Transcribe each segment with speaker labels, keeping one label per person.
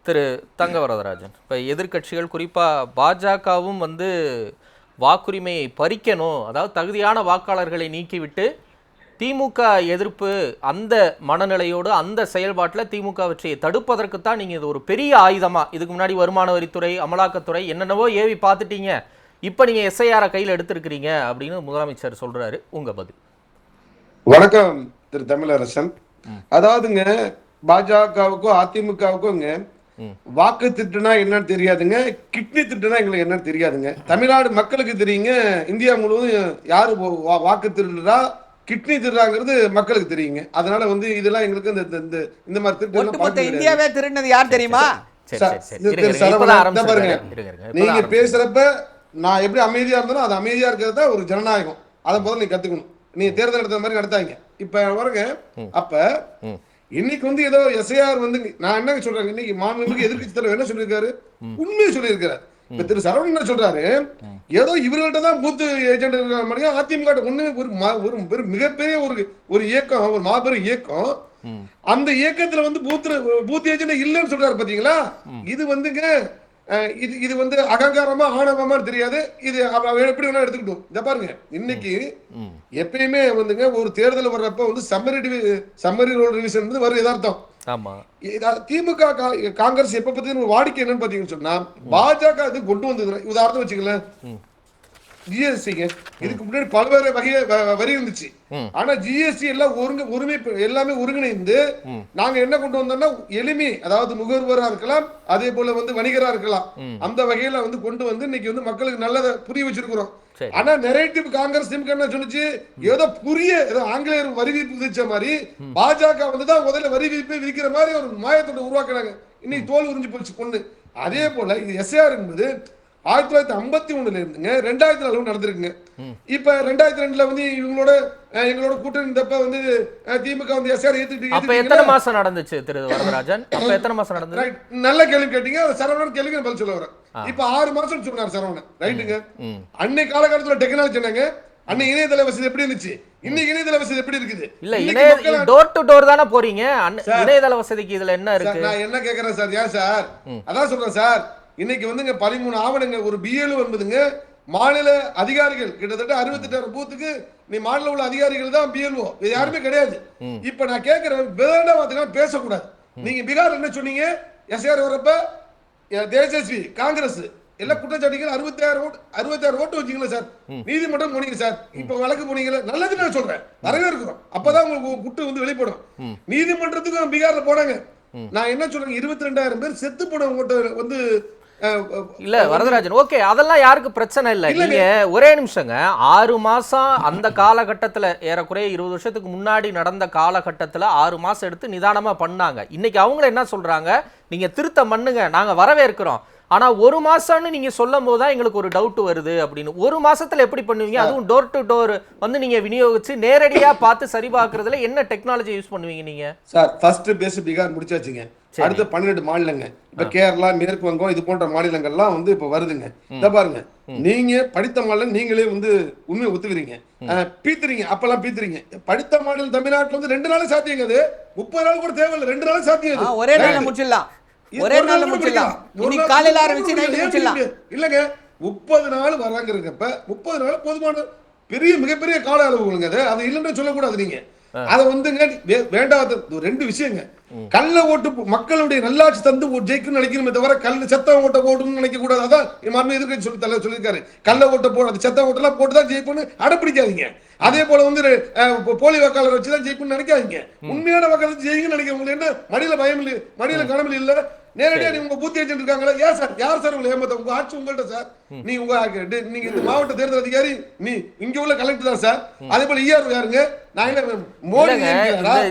Speaker 1: திரு தங்க வரதராஜன், இப்போ எதிர்க்கட்சிகள் குறிப்பாக பாஜகவும் வாக்குரிமையை பறிக்கணும், அதாவது தகுதியான வாக்காளர்களை நீக்கிவிட்டு திமுக எதிர்ப்பு அந்த மனநிலையோடு அந்த செயல்பாட்டில் திமுக வெற்றியை தடுப்பதற்குத்தான் நீங்கள் இது ஒரு பெரிய ஆயுதமாக, இதுக்கு முன்னாடி வருமான வரித்துறை, அமலாக்கத்துறை என்னென்னவோ ஏவி பார்த்துட்டீங்க, இப்போ நீங்கள் எஸ்ஐஆரை கையில் எடுத்திருக்கிறீங்க அப்படின்னு முதலமைச்சர் சொல்கிறாரு. உங்கள் பதில்?
Speaker 2: வணக்கம் திரு தமிழரசன். அதாவதுங்க, பாஜகவுக்கும் அதிமுகவுக்கும்ங்க வாக்கு திட்டுனா என்னன்னு தெரியாதுங்க, கிட்னி திட்டுனா எங்களுக்கு என்னன்னு தெரியாதுங்க. தமிழ்நாடு மக்களுக்கு தெரியுங்க, இந்தியா முழுவதும் யாரு வாக்கு திருடுறா கிட்னி திருடுறாங்கிறது மக்களுக்கு தெரியுங்க. அதனால இதெல்லாம் எங்களுக்கு இந்த மாதிரி திட்டு
Speaker 3: இந்தியாவே திருடுனது யார் தெரியுமா?
Speaker 2: நீங்க பேசுறப்ப நான் எப்படி அமைதியா இருந்தாலும் அது அமைதியா இருக்கிறது தான் ஒரு ஜனநாயகம். அதை முதல்ல நீ கத்துக்கணும். நீங்க தேர்தல் நடத்துற மாதிரி நடத்தாங்க. இப்ப வருங்க, அப்ப இன்னைக்கு ஏதோ எஸ்ஐஆர் நான் என்ன சொல்றேன், இன்னைக்கு மாநிலங்களுக்கு எதிர்கட்சி தலைவர் என்ன சொல்லியிருக்காரு, உண்மையை சொல்லியிருக்காரு. இப்ப திரு சரவணன் என்ன சொல்றாரு, ஏதோ இவர்கள்ட்ட தான் பூத்து ஏஜென்ட் இருக்கிற மாதிரி அதிமுக ஒண்ணு ஒரு மிகப்பெரிய ஒரு இயக்கம், ஒரு மாபெரும் இயக்கம். அந்த இயக்கத்துல பூத் ஏஜென்ட் இல்லைன்னு சொல்றாரு. பாத்தீங்களா, இது இது அகங்காரமா ஆணவமா தெரியாது. இது எப்படி வேணா எடுத்துக்கிட்டோம். இத பாருங்க, இன்னைக்கு எப்பயுமே ஒரு தேர்தல் வர்றப்ப சம்மரி ரோல் ரிவிஷன் வரும் யதார்த்தம். திமுக காங்கிரஸ் எப்ப பத்தி ஒரு வாடிக்கை என்னன்னு பாத்தீங்கன்னு சொன்னா, பாஜக இது கொண்டு வந்தது. உதாரணம் வச்சுக்கல, ஜிஎஸ்டிங்க இதுக்கு முன்னாடி பல்வேறு வரி இருந்துச்சு. ஆனா ஜிஎஸ்டி எல்லாமே ஒருங்கிணைந்து நாங்க என்ன கொண்டு வந்தோம்னா எளிமை, அதாவது நுகர்வோரா இருக்கலாம், அதே போல வணிகரா இருக்கலாம், அந்த வகையில கொண்டு இன்னைக்கு மக்களுக்கு நல்லதை புரிய வச்சிருக்கிறோம். ஆனா நெரேட்டிவ் காங்கிரஸ் திமுக என்ன சொன்னுச்சு, ஏதோ ஏதோ ஆங்கிலேயர் வரி விதிப்பு விதிச்ச மாதிரி பாஜக தான் முதல்ல வரி விதிப்பை விதிக்கிற மாதிரி ஒரு மாயத்தோட உருவாக்குறாங்க. இன்னைக்கு தோல் உறிஞ்சு போச்சு பொண்ணு. அதே போல இது எஸ்ஐஆர் என்பது 1951 இருந்துங்க 2004 நடந்திருக்குங்க. இப்ப 2002 எங்களோட கூட்டணி திமுக எஸ்ஆர் ஏத்துட்டு
Speaker 1: எத்தனை மாசம் நடந்துச்சு திரு வரதராஜன்? அப்ப எத்தனை மாசம் நடந்தது?
Speaker 2: நல்ல கேள்வி கேட்டீங்க. சரவணன் கேள்விக்கு பதில் சொல்ல வரேன். இப்ப 6 மாசம் சொன்னார் சரவணன், ரைட்டுங்க. அன்னை காலகட்டத்தில் டெக்னாலஜி என்னங்க, அன்னை இணையதள வசதி எப்படி இருந்துச்சு, இன்னைக்கு இணையதள வசதி எப்படி இருக்குது?
Speaker 1: இல்ல, டோர் டு டோர் தானே போறீங்க, இணையதள வசதிக்கு இதுல என்ன இருக்கு?
Speaker 2: நான் என்ன கேக்குறேன் சார், ஏன் சார் அதான் சொல்றேன் சார். இன்னைக்கு 13 ஆவணங்க ஒரு பிஏல என்பதுங்க மாநில அதிகாரிகள் கிட்டத்தட்ட 68,000 பூத்துக்கு நீ மாநில உள்ள அதிகாரிகள் தான் பிஎல்ஓ, இது யாருமே கிடையாது. இப்ப நான் கேட்கிறேன், பேசக்கூடாது. நீங்க பீகார் என்ன சொன்னீங்க, எஸ்ஆர் வரப்ப தேஜஸ்வி காங்கிரஸ் எல்லாம் குற்றச்சாட்டிகள் 66 ஓட்டு வச்சீங்களா சார், நீதிமன்றம் போனீங்க சார், இப்ப வழக்கு போனீங்க, நல்லது நான் சொல்றேன், வரவேற்கிறோம். அப்பதான் உங்களுக்கு குட்டு வெளிப்படும். நீதிமன்றத்துக்கும் பீகார்ல போனாங்க. நான் என்ன சொல்றேன், 22,000 பேர் செத்து போன ஓட்டு
Speaker 1: இல்ல வரதராஜன், ஓகே, அதெல்லாம் யாருக்கு பிரச்சனை இல்ல. நீங்க ஒரே நிமிஷங்க, 6 மாசம் அந்த காலகட்டத்துல, ஏறக்குறைய 20 வருஷத்துக்கு முன்னாடி நடந்த காலகட்டத்துல 6 மாசம் எடுத்து நிதானமா பண்ணாங்க. இன்னைக்கு அவங்க என்ன சொல்றாங்க, நீங்க திருத்த பண்ணுங்க, நாங்க வரவேற்கிறோம், ஆனா 1 மாசம்னு நீங்க சொல்லும் போதுதான் எங்களுக்கு ஒரு டவுட் வருது அப்படின்னு. 1 மாசத்துல எப்படி பண்ணுவீங்க? அதுவும் டோர் டு டோர் நீங்க விநியோகிச்சு நேரடியா பார்த்து சரி பார்க்கறதுல என்ன டெக்னாலஜி யூஸ் பண்ணுவீங்க நீங்க?
Speaker 2: சார் ஃபர்ஸ்ட் பேஸ் பீகார் முடிச்சாச்சுங்க. அடுத்து 12 மாநிலங்க, இப்ப கேரளா, மேற்கு வங்கம் இது போன்ற மாநிலங்கள்லாம் இப்ப வருதுங்க. இத பாருங்க, நீங்க படித்த மாநிலம் நீங்களே உண்மையை ஒத்துக்கிறீங்க, பீத்துறீங்க, அப்பெல்லாம் பீத்துறீங்க. படித்த மாநிலம் தமிழ்நாட்டுல 2 நாள் சாத்தியங்க, அது 30 நாள் கூட தேவையில்லை, 2 நாள் சாத்தியம்,
Speaker 3: ஒரே நாள்ல முடிச்சிடலாம், ஒரே நாள்ல முடிச்சிடலாம். இன்னைக்கு காலையில ஆரம்பிச்சு நைட் முடிச்சிடலாம்.
Speaker 2: இல்லங்க, 30 நாள் வராங்கிறப்ப 30 நாள் போதுமான மிகப்பெரிய கால அளவுங்க. அது இல்லைன்னு சொல்லக்கூடாது. நீங்க அதை வேண்டாத 2 விஷயங்க. கள்ள ஓட்டு மக்களுடைய நல்லாட்சி தந்து ஜெயிக்கணும்னு நினைக்கணுமே தவிர செத்த ஓட்ட போடணும்னு நினைக்க கூடாது. அதான் மாண்பு எதிர்க்கட்சி சொல்லியிருக்காரு, கள்ள ஓட்ட போட செத்த ஓட்டெல்லாம் போட்டுதான் ஜெயிக்கணும்னு அடப்பிடிக்காதீங்க. அதே போல போலி வாக்காளர் வச்சுதான் ஜெயிக்கணும்னு நினைக்காதீங்க. உண்மையான வாக்காளர் ஜெயிக்கணும்னு நினைக்க உங்களுக்கு என்ன மடியில பயம் இல்லை, மடியில கனவில் இல்ல, நேரடியா நீங்க உங்க பூத் ஏஜென்ட் இருக்காங்களா, ஏன் சார் யார் சார் உங்களை ஏமாத்த? உங்க ஆட்சி உங்கள்ட்ட சார், நீங்க இந்த மாவட்ட தேர்தல் அதிகாரி, நீ இங்க உள்ள கலெக்டர் தான் சார். அதே போல ஈஆர் யாருங்க,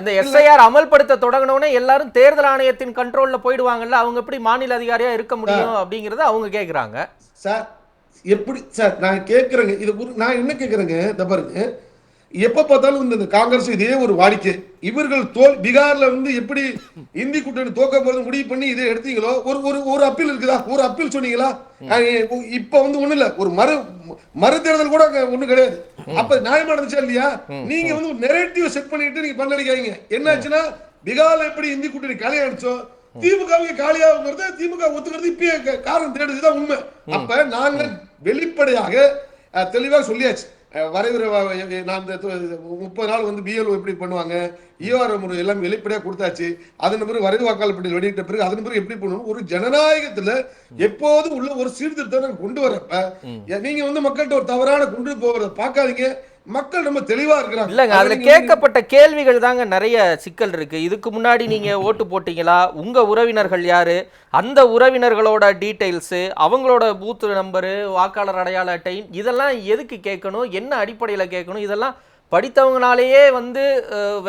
Speaker 1: இந்த எஸ்ஐஆர் அமல்படுத்த தொடங்கினோடனே எல்லாரும் தேர்தல் ஆணையத்தின் கண்ட்ரோல்ல போயிடுவாங்கல்ல, அவங்க எப்படி மாநில அதிகாரியா இருக்க முடியும் அப்படிங்கறத அவங்க கேக்குறாங்க
Speaker 2: சார். எப்படி சார் நான் கேக்குறேங்க, இது நான் என்ன கேக்குறேங்க, இந்த பாருங்க, எப்ப பார்த்தாலும் இந்த காங்கிரஸ் இதே ஒரு வாடிக்கை. இவர்கள் பீகார்ல எப்படி இந்தி கூட்டணி தோக்க போறது முடிவு பண்ணி இதை எடுத்தீங்களோ, ஒரு அப்பீல் இருக்குதா, ஒரு அப்பீல் சொன்னீங்களா? இப்ப ஒண்ணு இல்ல, ஒரு மறு தேர்தல் கூட ஒண்ணு கிடையாது. அப்ப நியாயமா இருந்துச்சா இல்லையா? நீங்க நெரேட்டிவ் செட் பண்ணிட்டு நீங்க பண்ணடிக்காதீங்க. என்ன ஆச்சுன்னா, பீகார்ல எப்படி இந்தி கூட்டணி கலை அடிச்சோ, திமுகவுக்கு காலியாகுங்கிறத திமுக ஒத்துக்கிறது இப்பயே காரணம் தேடுதுதான் உண்மை. அப்ப நாங்க வெளிப்படையாக தெளிவா சொல்லியாச்சு. வரைகிற நான் 30 நாள் வந்து பிஎல்ஓ எப்படி பண்ணுவாங்க, ஈஆர்எம் முறை எல்லாம் வெளிப்படையா கொடுத்தாச்சு. அதன் பிறகு வரைவு வாக்காளர் பட்டியல் வெளியிட்ட பிறகு அதன் பிறகு எப்படி பண்ணணும், ஒரு ஜனநாயகத்துல எப்போதும் உள்ள ஒரு சீர்திருத்தம் கொண்டு வரப்ப நீங்க வந்து மக்கள்கிட்ட ஒரு தவறான கொண்டு போறத பார்க்காதீங்க. மக்கள் நம்ம தெளிவா இருக்கிறாங்க.
Speaker 1: இல்லங்க, அதுல கேட்கப்பட்ட கேள்விகள் தாங்க நிறைய சிக்கல் இருக்கு. இதுக்கு முன்னாடி நீங்க ஓட்டு போட்டீங்களா, உங்க உறவினர்கள் யாரு, அந்த உறவினர்களோட டீடைல்ஸ், அவங்களோட பூத் நம்பரு, வாக்காளர் அடையாள அட்டை, இதெல்லாம் எதுக்கு கேட்கணும், என்ன அடிப்படையில் கேட்கணும், இதெல்லாம் படித்தவங்கனாலேயே வந்து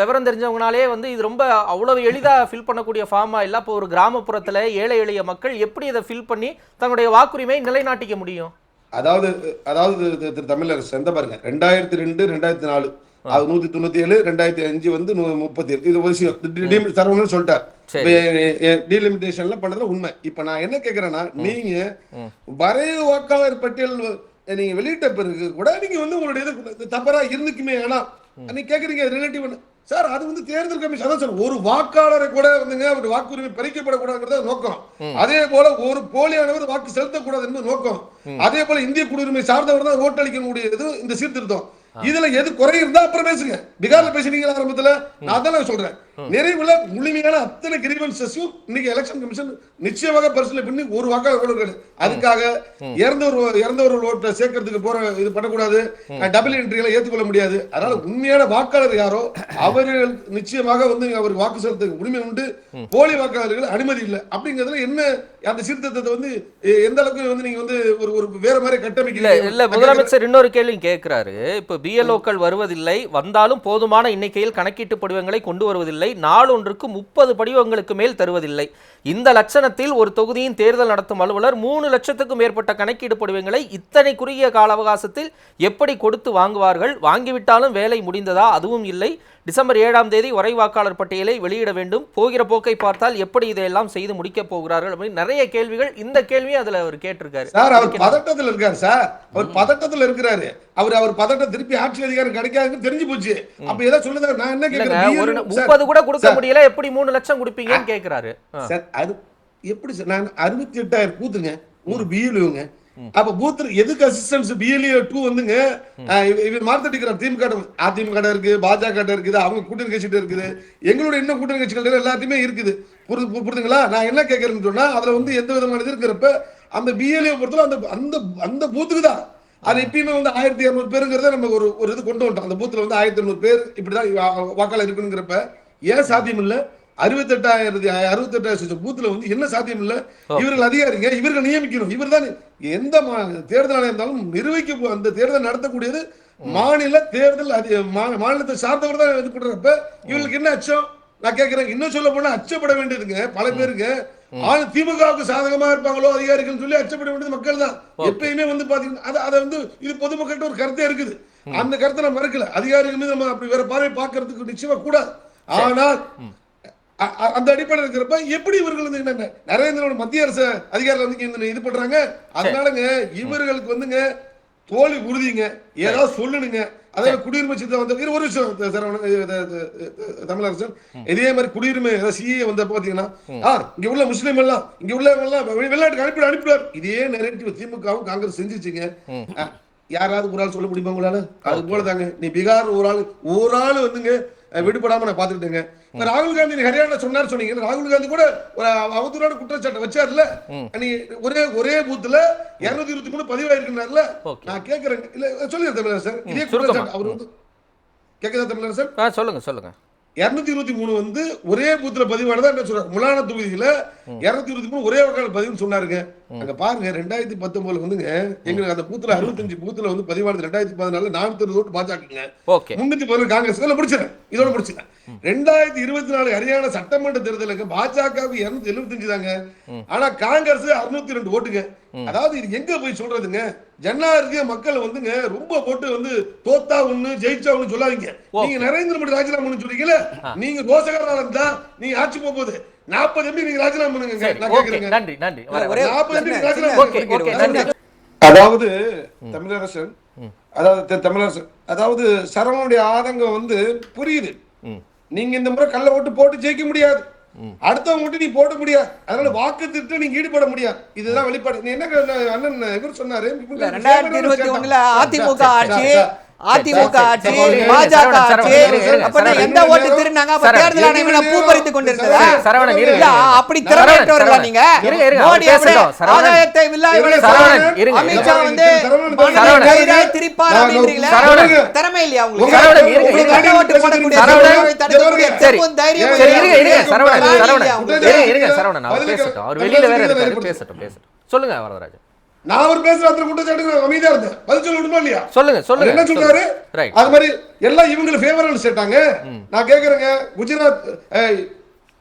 Speaker 1: விவரம் தெரிஞ்சவங்கனாலே வந்து இது ரொம்ப அவ்வளவு எளிதாக ஃபில் பண்ணக்கூடிய ஃபார்மா இல்லை. இப்போ ஒரு கிராமப்புறத்தில் ஏழை எளிய மக்கள் எப்படி இதை ஃபில் பண்ணி தங்களுடைய வாக்குரிமையை நிலைநாட்டிக்க முடியும்?
Speaker 2: அதாவது திரு தமிழரசு எந்த பாருங்க 2002 2004 அது 197 2005 வந்து 37 இது ஒரு விஷயம் சரவணன் சொல்லிட்டார். டீலிமிட்டேஷன்ல பண்ணதுல உண்மை. இப்ப நான் என்ன கேட்கிறேன்னா, நீங்க வரைவு வாக்காளர் பட்டியல் நீங்க வெளியிட்ட பிறகு கூட நீங்க வந்து உங்களுடைய இது தவறா இருந்துக்குமே. ஆனா நீங்க கேக்குறீங்க ரிலேட்டிவ் சார், அது வந்து தேர்தல் கமிஷன் அதான் சார், ஒரு வாக்காளரை கூட வந்துங்க அவருடைய வாக்குரிமை பறிக்கப்படக்கூடாதுங்கிறத நோக்கம். அதே போல ஒரு போலியானவர் வாக்கு செலுத்தக்கூடாது என்பது நோக்கம். அதே போல இந்திய குடியுரிமை சார்ந்தவர் தான் ஓட்டளிக்கக்கூடியது இந்த சீர்திருத்தம். இதுல எது குறை இருந்தா அப்புறம் பேசுங்க. பீகார்ல பேசுனீங்க ஆரம்பத்துல, நான் அதான் சொல்றேன். நிறைவுல முழுமையான அத்தனை கிரீவன்சஸையும் இன்னைக்கு எலெக்ஷன் கமிஷன் நிச்சயமாக பரிசீலனை பண்ணி ஒரு வாக்காளர் கொடுக்கிறது. அதுக்காக இறந்தவர் ஓட்டை சேர்க்கறதுக்கு போற இது பண்ணக்கூடாது, டபுள் என்ட்ரிகளை ஏற்றுக்கொள்ள முடியாது. அதனால உண்மையான வாக்காளர் யாரோ அவர்கள் நிச்சயமாக வந்து அவருக்கு வாக்கு செலுத்த உரிமை உண்டு. போலி வாக்காளர்கள் அனுமதி இல்லை. அப்படிங்கிறதுல என்ன அந்த சீர்திருத்தத்தை வந்து எந்த அளவுக்கு வந்து நீங்க வந்து ஒரு வேற மாதிரி கட்டமைக்கல.
Speaker 1: இல்ல முதலமைச்சர் இன்னொரு கேள்வி கேட்கிறாரு. இப்ப பிஎல்ஓக்கள் வருவதில்லை, வந்தாலும் போதுமான எண்ணிக்கையில் கணக்கீட்டு படிவங்களை கொண்டு வருவதில்லை, நாளொன்றுக்கு 30 படிவங்களுக்கு மேல் தருவதில்லை. இந்த லட்சணத்தில் ஒரு தொகுதியின் தேர்தல் நடத்தும் அலுவலர் 3 லட்சத்துக்கும் மேற்பட்ட கணக்கீடு படிவங்களை இத்தனை குறுகிய கால அவகாசத்தில் எப்படி கொடுத்து வாங்குவார்கள்? வாங்கிவிட்டாலும் வேலை முடிந்ததா? அதுவும் இல்லை. டிசம்பர் 7ஆம் தேதி வரைவு வாக்காளர் பட்டியலை வெளியிட வேண்டும். போகிற போக்கை பார்த்தால் எப்படி இதையெல்லாம் செய்து முடிக்க போகிறார்கள் அப்படின்னு நிறைய கேள்விகள். இந்த கேள்வியை அதுல அவர் கேட்டிருக்காரு.
Speaker 2: சார், அவர் பதட்டத்தில் இருக்காரு சார், அவர் பதட்டத்தில் இருக்கிறாரு. அவர் பதட்டம் திருப்பி ஆட்சி அதிகாரம் கிடைக்காதுன்னு தெரிஞ்சு போச்சு. அப்ப ஏதோ சொல்லுங்க, நான் என்ன கேக்குறேன்,
Speaker 1: ஒரு 30 கூட கொடுக்க முடியல, எப்படி 3 லட்சம் கொடுப்பீங்கன்னு கேக்குறாரு.
Speaker 2: சார் அது எப்படி சார், நான் 68,000 பூத்துங்க, ஒரு பிஎல்ஓங்க. அப்ப பூத் எதுக்கு அசிஸ்டன்ஸ் பிஎல்ஏ 2 வந்துங்க இவர் மார்த்தடிக்கிறார். அதிமுக இருக்கு, பாஜக இருக்குது, அவங்க கூட்டணி கட்சிட்டு இருக்குது, எங்களுடைய இன்னும் கூட்டணி கட்சிகள் எல்லாத்தையுமே இருக்குது. புரியுதுங்களா? நான் என்ன கேட்கறேன்னு சொன்னா, அதுல வந்து எந்த விதமான இது இருக்கிறப்ப அந்த பிஎல்ஏ பொறுத்தவரை அந்த அந்த பூத்துக்கு தான் அது எப்பயுமே வந்து 1200 பேருங்கிறத நம்ம ஒரு இது கொண்டு வந்துட்டோம். அந்த பூத்துல வந்து 1200 பேர் இப்படிதான் வாக்காளர் இருக்குங்கிறப்ப ஏன் சாத்தியம் இல்லை? 68,000 பூத்துல வந்து என்ன சாத்தியம் இல்ல? இவர்கள் அதிகாரிங்க, இவர்கள் நியமிக்கணும். இவர் தான் எந்த தேர்தல் ஆணையம் இருந்தாலும் நிர்வகிக்க, அந்த தேர்தல் நடத்தக்கூடியது மாநில தேர்தல் மாநிலத்தை சார்ந்தவர் தான் இது பண்றப்ப இவர்களுக்கு என்ன அச்சம்? நான் கேட்கிறேன். இன்னும் சொல்ல போனா அச்சப்பட வேண்டியதுங்க பல பேருக்கு. திமுகவுக்கு சாதகமா இருப்பாங்களோ அதிகாரிகள் சொல்லி அச்சப்பட வேண்டியது மக்கள் தான். எப்பயுமே வந்து பாத்தீங்கன்னா அதை வந்து இது பொதுமக்கள்கிட்ட ஒரு கருத்தே இருக்குது. அந்த கருத்தை நான் மறுக்கல. அதிகாரிகள் மீது நம்ம அப்படி வேற பார்வை பார்க்கறதுக்கு நிச்சயமா கூடாது. ஆனால் அந்த அடிப்படையில் இருக்கிறப்ப எப்படி இவர்கள் வந்து நரேந்திர மத்திய அரசு அதிகாரிகள் வந்து இது பண்றாங்க. அதனாலங்க இவர்களுக்கு வந்துங்க தோல்வி உறுதிங்க, ஏதாவது சொல்லணுங்க. அதாவது குடியுரிமை சட்டம் வந்த ஒரு விஷயம் தமிழரசன், இதே மாதிரி குடியுரிமை சிஏ வந்த பாத்தீங்கன்னா இங்க உள்ள முஸ்லீம் எல்லாம் இங்க உள்ள வெளிநாட்டுக்கு அனுப்பிடுவார். இதே நெரேட்டிவ் திமுகவும் காங்கிரஸ் செஞ்சுச்சுங்க. யாராவது ஒரு ஆள் சொல்ல முடியுமா உங்களால? அது போல தாங்க நீ பீகார் ஒரு ஆள் வந்துங்க விடுபடாம நான் பாத்துக்கிட்டேங்க. ராகுல் காந்தி ஹரியானா சொன்னார் சொன்னீங்க. ராகுல் காந்தி கூட ஒரு அவதூறான குற்றச்சாட்டை வச்சார்ல, நீ ஒரே பூத்துல 223 பதிவாயிருக்கிறார்ல. நான் கேட்கிறேன், இல்ல சொல்லுங்க தமிழரசன், இதே குற்றச்சாட்டு அவர் வந்து கேட்குதா தமிழரசன்?
Speaker 1: சொல்லுங்க.
Speaker 2: 223 வந்து ஒரே பூத்துல பதிவானதா என்ன சொல்றாரு? முலான தொகுதியில 223 ஒரே வாக்காளர் பதிவுன்னு சொன்னாருங்க. அங்க பாருங்க 2019 வந்துங்க எங்களுக்கு அந்த பூத்துல 65 பூத்துல வந்து பதிவானது 2014 420 ஓட்டு பாஜகங்க, 311 காங்கிரஸ். முடிச்சிடறேன், இதோட முடிச்சிடறேன். 2024 ஹரியானா சட்டமன்ற தேர்தலுக்கு பாஜகவுக்கு 275 தாங்க, ஆனா காங்கிரஸ் 602 ஓட்டுங்க. அதாவது இது எங்க போய் சொல்றதுங்க? ஜனநாயக மக்கள் வந்துங்க ரொம்ப போட்டு வந்து தோத்தா ஒண்ணு ஜெயிச்சா ஒண்ணு சொல்லாதீங்க. நீங்க நரேந்திர மோடி ராஜினாமா சொல்றீங்கல்ல, நீங்க ரோசகராக இருந்தா நீங்க ஆட்சி போகுது 40 எம்பி நீங்க ராஜினாமா பண்ணுங்க. நான் கேக்குறேன். நன்றி. 40 எம்பி ராஜினாமா. அதாவது தமிழரசன், அதாவது சரவணனுடைய ஆதங்கம் வந்து புரியுது. நீங்க இந்த முறை கள்ள ஓட்டு போட்டு ஜெயிக்க முடியாது. அடுத்தவங்க நீ போட முடியாது. அதனால வாக்கு திருட்டு நீங்க ஈடுபட முடியாது. இதுதான் வெளிப்பாடு. நீ என்ன அண்ணன் இவர் சொன்னாரு
Speaker 3: 2021 அதிமுக ஆட்சி, அதிமுக ஆட்சி, பாஜக ஆட்சி, அப்ப எந்த ஓட்டு திருநாங்க? அப்ப தேர்தல் ஆணையம் பூ பறித்து கொண்டிருந்ததா?
Speaker 1: சரவணன்
Speaker 3: இல்ல, அப்படி திறமையற்றவர்களா நீங்க? மோடி ஆதாயத்தை அமித்ஷா வந்து திரிப்பார் அப்படின்றீங்களா? திறமை இல்லையா உங்களுக்கு? ஓட்டு போடக்கூடிய தைரியம்
Speaker 1: வெளியில வேற இருக்காரு, பேசட்டும். சொல்லுங்க வரதராஜன்.
Speaker 2: நான் அவர் பேசுற குற்றச்சாட்டு அமைதியா இருந்தேன். பதில் சொல்ல விடுமா இல்லையா?
Speaker 1: சொல்லுங்க.
Speaker 2: என்ன சொல்றாரு? அது மாதிரி எல்லாம் இவங்களுக்கு ஃபேவரபிள் செட்டாங்க. நான் கேக்குறேங்க,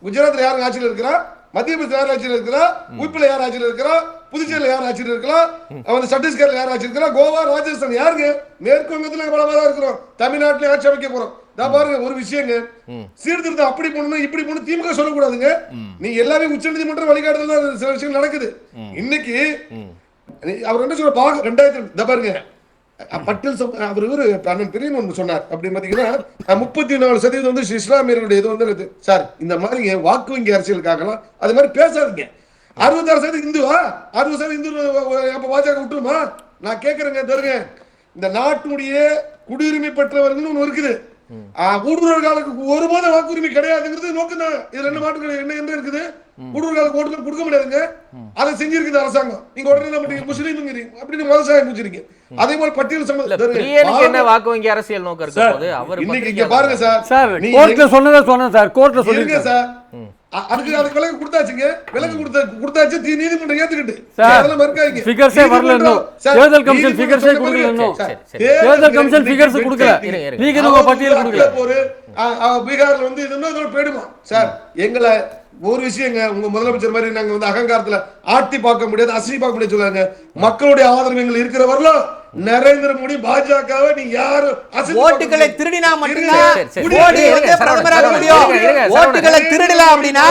Speaker 2: குஜராத்ல யார் ஆட்சியில் இருக்கிறா? மத்திய பிரதேச யார் ஆட்சியில் இருக்கிறா? உப்பில யார் ஆட்சியில் இருக்கிறா? புதுச்சேரியில் யார் ஆட்சியில் இருக்கலாம்? சத்தீஸ்கர்ல யார் ஆட்சி இருக்கிறா? கோவா, ராஜஸ்தான் யாருங்க? மேற்கு வங்கத்துல பலமாக இருக்கிறோம். தமிழ்நாட்டில் ஆட்சி அமைக்க போறோம். பாருங்க ஒரு விஷயங்க, சீர்திருத்தம் அப்படி பண்ணணும் இப்படி பண்ணணும் திமுக சொல்லக்கூடாதுங்க. நீங்க எல்லாமே உச்ச நீதிமன்ற வழிகாட்டுதல் சில விஷயங்கள் நடக்குது. இன்னைக்கு அவர் என்ன சொல்ற 2000 பாருங்க பட்டியல் அவர் அண்ணன் பெரியன் ஒன்று சொன்னார். அப்படி பாத்தீங்கன்னா 34% வந்து இஸ்லாமியர்களுடைய இது வந்து சார் இந்த மாதிரி வாக்கு வங்கி அரசியலுக்காகலாம் அது மாதிரி பேசாதீங்க. 66% இந்துவா? 60% இந்து அப்ப பாஜக விட்டுருமா? நான் கேட்கறேங்க தருங்க. இந்த நாட்டுடைய குடியுரிமை பெற்றவர்கள் ஒன்று இருக்குது. ஊடுருவர்களுக்கு ஒருபோதும் வாக்குரிமை கிடையாதுங்கிறது நோக்கம் தான். இது ரெண்டு மாட்டுகள் என்ன இருக்குது? ஊடுருவர்களுக்கு ஓட்டுகள் கொடுக்க முடியாதுங்க. அதை செஞ்சிருக்குது அரசாங்கம். நீங்க உடனே முஸ்லீம் அப்படின்னு விவசாயம் முடிச்சிருக்கீங்க. அதே போல பட்டியல்
Speaker 1: என்ன வாக்கு வங்கி அரசியல் நோக்கம் இருக்கு? அவர்
Speaker 2: இன்னைக்கு பாருங்க சார்,
Speaker 4: கோர்ட்ல சொன்னேன் சார், கோர்ட்ல சொல்லுங்க
Speaker 2: சார். அதுக்கு விலக்கு கொடுத்தாச்சுங்க. விலக்கு கொடுத்தாச்சு, நீதிமன்றம் ஏத்துக்கிட்டு அதெல்லாம் மறுக்காதீங்க.
Speaker 4: ஃபிகர்ஸே வரல இன்னும். தேர்தல் கமிஷன் ஃபிகர்ஸே கொடுக்கல இன்னும். தேர்தல் கமிஷன் ஃபிகர்ஸ் கொடுக்கல. நீங்க நம்ம பட்டியல் கொடுக்கல.
Speaker 2: ஒரு பீகார்ல வந்து இது இன்னும் போயிடுமா சார்? எங்களை ஒரு விஷயங்க, உங்க முதலமைச்சர் மாதிரி நாங்க வந்து அகங்காரத்துல ஆட்டி பார்க்க முடியாது, அசை பார்க்க முடியாது சொல்லுவாங்க. மக்களுடைய ஆதரவு எங்களுக்கு இருக்கிற வரலாம். நரேந்திர மோடி பாஜகவை நீ யாரு
Speaker 3: ஓட்டுகளை திருடினா மட்டும்தான் மோடி வந்து பிரதமராக முடியும். ஓட்டுகளை திருடல அப்படின்னா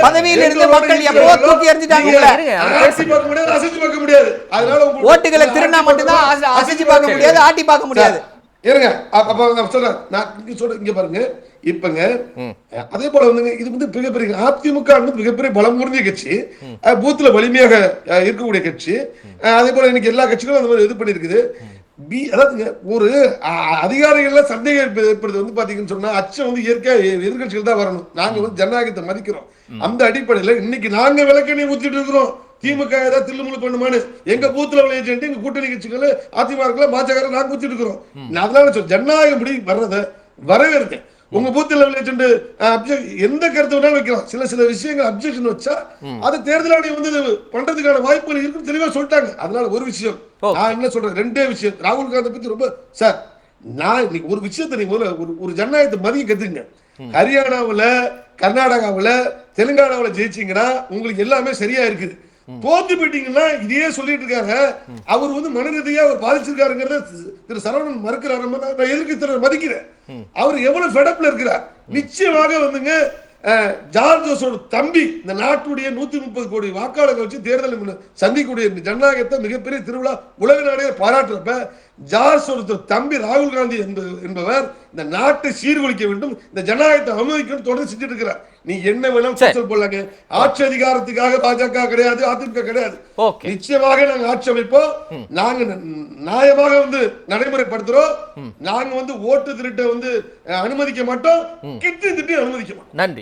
Speaker 3: பதவியில் இருந்து மக்கள் எப்போ தூக்கி எறிஞ்சிட்டாங்க.
Speaker 2: ஆட்சி பார்க்க முடியாது, அசைச்சு பார்க்க முடியாது. அதனால
Speaker 3: ஓட்டுகளை திருடினா மட்டும்தான் அசைச்சு பார்க்க முடியாது, ஆட்டி பார்க்க முடியாது.
Speaker 2: இருங்க அப்ப சொல்றேன். நான் இங்க பாருங்க, இப்பங்க அதே போல வந்து இது வந்து மிகப்பெரிய அதிமுக மிகப்பெரிய பலம் முறிஞ்ச கட்சி, பூத்துல வலிமையாக இருக்கக்கூடிய கட்சி. அதே போல இன்னைக்கு எல்லா கட்சிகளும் அந்த மாதிரி இது பண்ணிருக்குது. அதாவதுங்க ஒரு அதிகாரிகள்ல சந்தேகம் ஏற்படுறது வந்து பாத்தீங்கன்னு சொன்னா அச்சம் வந்து இயற்கையா எதிர்கட்சிகள் தான் வரணும். நாங்க வந்து ஜனநாயகத்தை மதிக்கிறோம். அந்த அடிப்படையில இன்னைக்கு நாங்க விளக்கணை ஊத்திட்டு இருக்கிறோம். திமுக ஏதாவது தில்லுமுள்ளு பண்ணுமான்னு எங்க பூத்துல விளையாட்டு எங்க கூட்டணி கட்சிகள் அதிமுக பாஜக நாங்க ஊத்திட்டு இருக்கிறோம். அதனால ஜனநாயகம் படி வர்றத வரவேற்க உங்க பூத்துல விளையாட்டு எந்த கருத்து வேணாலும் வைக்கலாம். சில விஷயங்கள் அப்ஜெக்ஷன் வச்சா அது தேர்தல் ஆணையம் வந்து பண்றதுக்கான வாய்ப்புகள் இருக்கு தெளிவா சொல்லிட்டாங்க. அதனால ஒரு விஷயம் நான் என்ன சொல்றேன், ரெண்டே விஷயம். ராகுல் காந்தி பத்தி ரொம்ப சார், நான் இன்னைக்கு ஒரு விஷயத்தை நீங்க ஒரு ஜனநாயகத்தை மதிக்க கத்துங்க. ஹரியானாவுல, கர்நாடகாவுல, தெலுங்கானாவுல ஜெயிச்சீங்கன்னா உங்களுக்கு எல்லாமே சரியா இருக்குது. தோத்து போயிட்டீங்கன்னா இதையே சொல்லிட்டு இருக்காங்க. அவர் வந்து மனநிலையா அவர் பாதிச்சிருக்காருங்கிறத திரு சரவணன் மறுக்கிறார். நான் எதிர்க்கு மதிக்கிறேன். அவர் எவ்வளவு ஃபெடப்ல இருக்கிறார். நிச்சயமாக வந்துங்க ஜார்ஜ் ஜோஸோட தம்பி இந்த நாட்டுடைய 130 கோடி வாக்காளர்கள் வச்சு தேர்தல் சந்திக்கக்கூடிய ஜனநாயகத்தை மிகப்பெரிய திருவிழா உலக நாடே பாராட்டுறப்ப ஜார்ஜ் ஒருத்தர் தம்பி ராகுல் காந்தி என்பவர் இந்த நாட்டை சீர்குலைக்க வேண்டும், இந்த ஜனநாயகத்தை அவமதிக்கணும் தொடர்ந்து செஞ்சுட்டு இருக்கிறார். நீ என்ன வேணாலும் போடலாங்க. ஆட்சி அதிகாரத்துக்காக பாஜக கிடையாது, அதிமுக கிடையாது. நிச்சயமாக நாங்க ஆட்சி அமைப்போம். நாங்க நியாயமாக வந்து நடைமுறைப்படுத்துறோம். நாங்க வந்து ஓட்டு திருட்டை வந்து அனுமதிக்க மாட்டோம், கிட்டு திட்டி அனுமதிக்க மாட்டோம்.
Speaker 1: நன்றி.